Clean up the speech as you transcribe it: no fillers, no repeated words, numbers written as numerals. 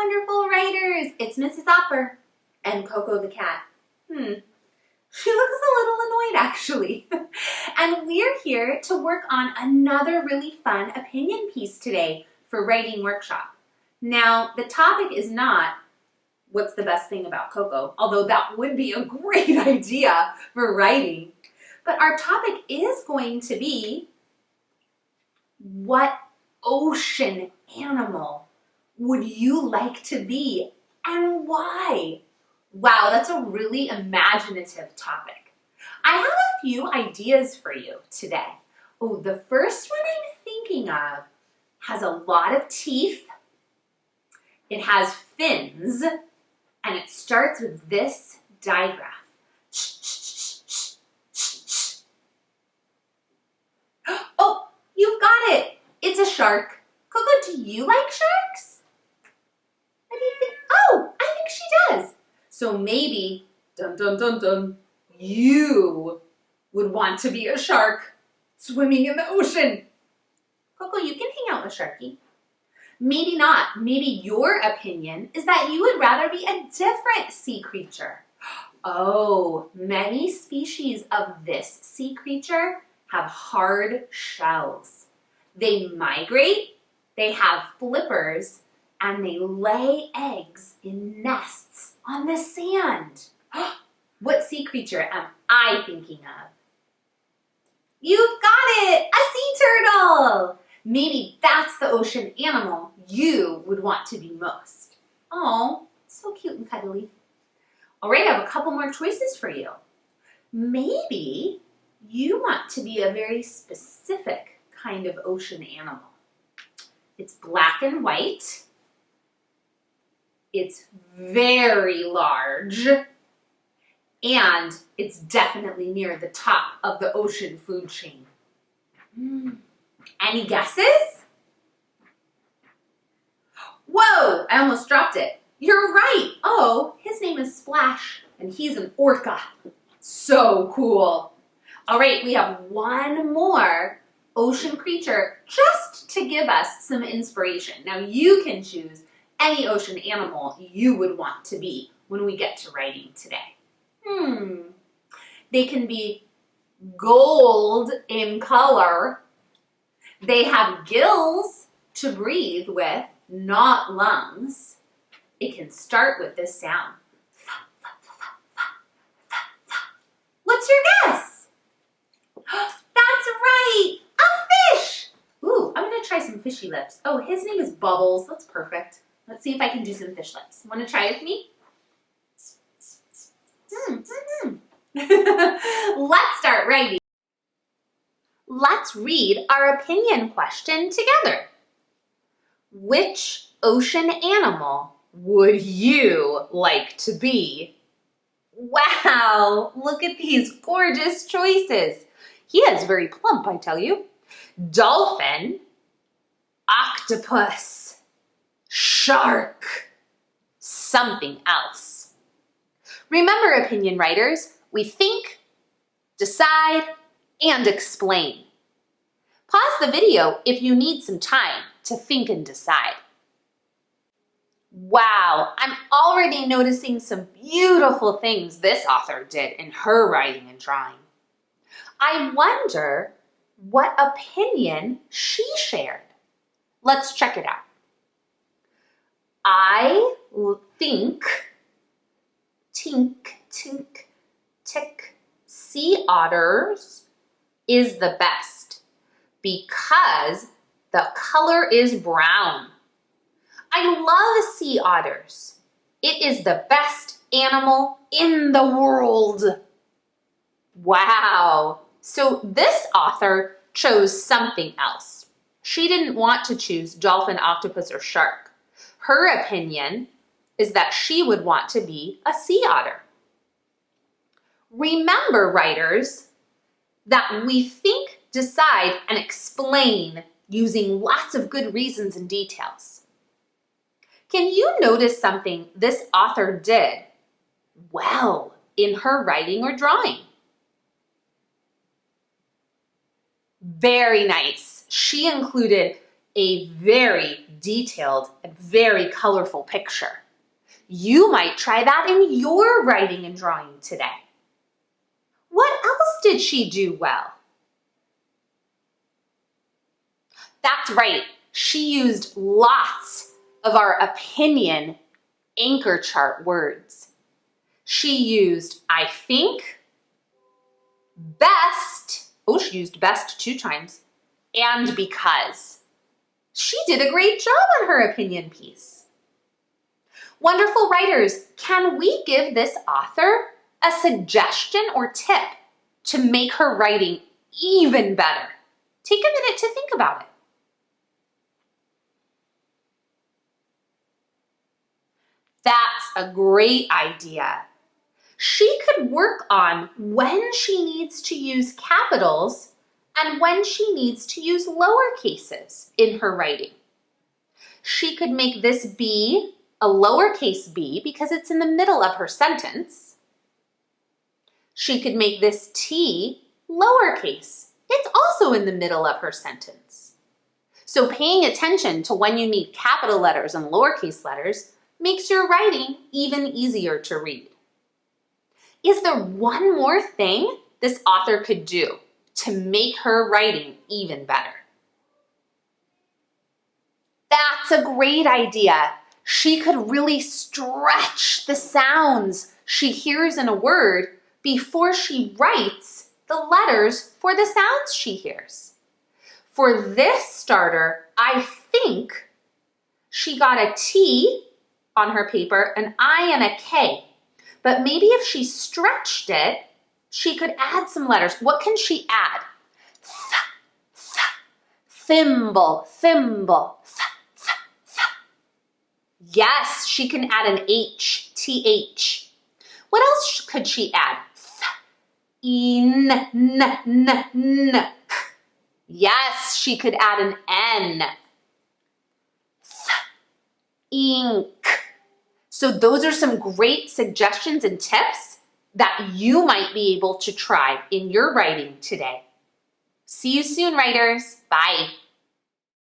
wonderful writers. It's Mrs. Hopper and Coco the cat. She looks a little annoyed, actually. And we're here to work on another really fun opinion piece today for writing workshop. Now, the topic is not what's the best thing about Coco, although that would be a great idea for writing. But our topic is going to be what ocean animal would you like to be and why? Wow, that's a really imaginative topic. I have a few ideas for you today. Oh, the first one I'm thinking of has a lot of teeth. It has fins, and it starts with this digraph. Oh, you've got it. It's a shark. Coco, do you like sharks? What do you think? Oh, I think she does. So maybe, dun dun dun dun, you would want to be a shark swimming in the ocean. Coco, you can hang out with Sharky. Maybe not. Maybe your opinion is that you would rather be a different sea creature. Oh, many species of this sea creature have hard shells. They migrate, they have flippers, and they lay eggs in nests on the sand. What sea creature am I thinking of? You've got it! A sea turtle! Maybe that's the ocean animal you would want to be most. Oh, so cute and cuddly. All right, I have a couple more choices for you. Maybe you want to be a very specific kind of ocean animal. It's black and white. It's very large. And it's definitely near the top of the ocean food chain. Any guesses? Whoa, I almost dropped it. You're right. Oh, his name is Splash, and he's an orca. So cool. All right, we have one more ocean creature just to give us some inspiration. Now you can choose any ocean animal you would want to be when we get to writing today. They can be gold in color. They have gills to breathe with, not lungs. It can start with this sound. What's your guess? That's right, a fish. Ooh, I'm gonna try some fishy lips. Oh, his name is Bubbles. That's perfect. Let's see if I can do some fish lips. Want to try with me? Let's start writing. Let's read our opinion question together. Which ocean animal would you like to be? Wow, look at these gorgeous choices. He is very plump, I tell you. Dolphin, octopus, shark, something else. Remember, opinion writers, we think, decide, and explain. Pause the video if you need some time to think and decide. Wow, I'm already noticing some beautiful things this author did in her writing and drawing. I wonder what opinion she shared. Let's check it out. I think, tink, tink, tick, sea otters is the best because the color is brown. I love sea otters. It is the best animal in the world. Wow. So this author chose something else. She didn't want to choose dolphin, octopus, or shark. Her opinion is that she would want to be a sea otter. Remember, writers, that we think, decide, and explain using lots of good reasons and details. Can you notice something this author did well in her writing or drawing? Very nice. She included a very detailed and very colorful picture. You might try that in your writing and drawing today. What else did she do well? That's right. She used lots of our opinion anchor chart words. She used I think, best, she used best 2 times, and because. She did a great job on her opinion piece. Wonderful writers, can we give this author a suggestion or tip to make her writing even better? Take a minute to think about it. That's a great idea. She could work on when she needs to use capitals and when she needs to use lower cases in her writing. She could make this B a lowercase b because it's in the middle of her sentence. She could make this T lowercase. It's also in the middle of her sentence. So paying attention to when you need capital letters and lowercase letters makes your writing even easier to read. Is there one more thing this author could do to make her writing even better? That's a great idea. She could really stretch the sounds she hears in a word before she writes the letters for the sounds she hears. For this starter, I think she got a T on her paper, an I and a K. But maybe if she stretched it, she could add some letters. What can she add? Th, th, thimble, thimble, th, th, th. Yes, she can add an H, TH. What else could she add? Th, n, n, n, n. Yes, she could add an N. Th, ink. So those are some great suggestions and tips that you might be able to try in your writing today. See you soon, writers. Bye.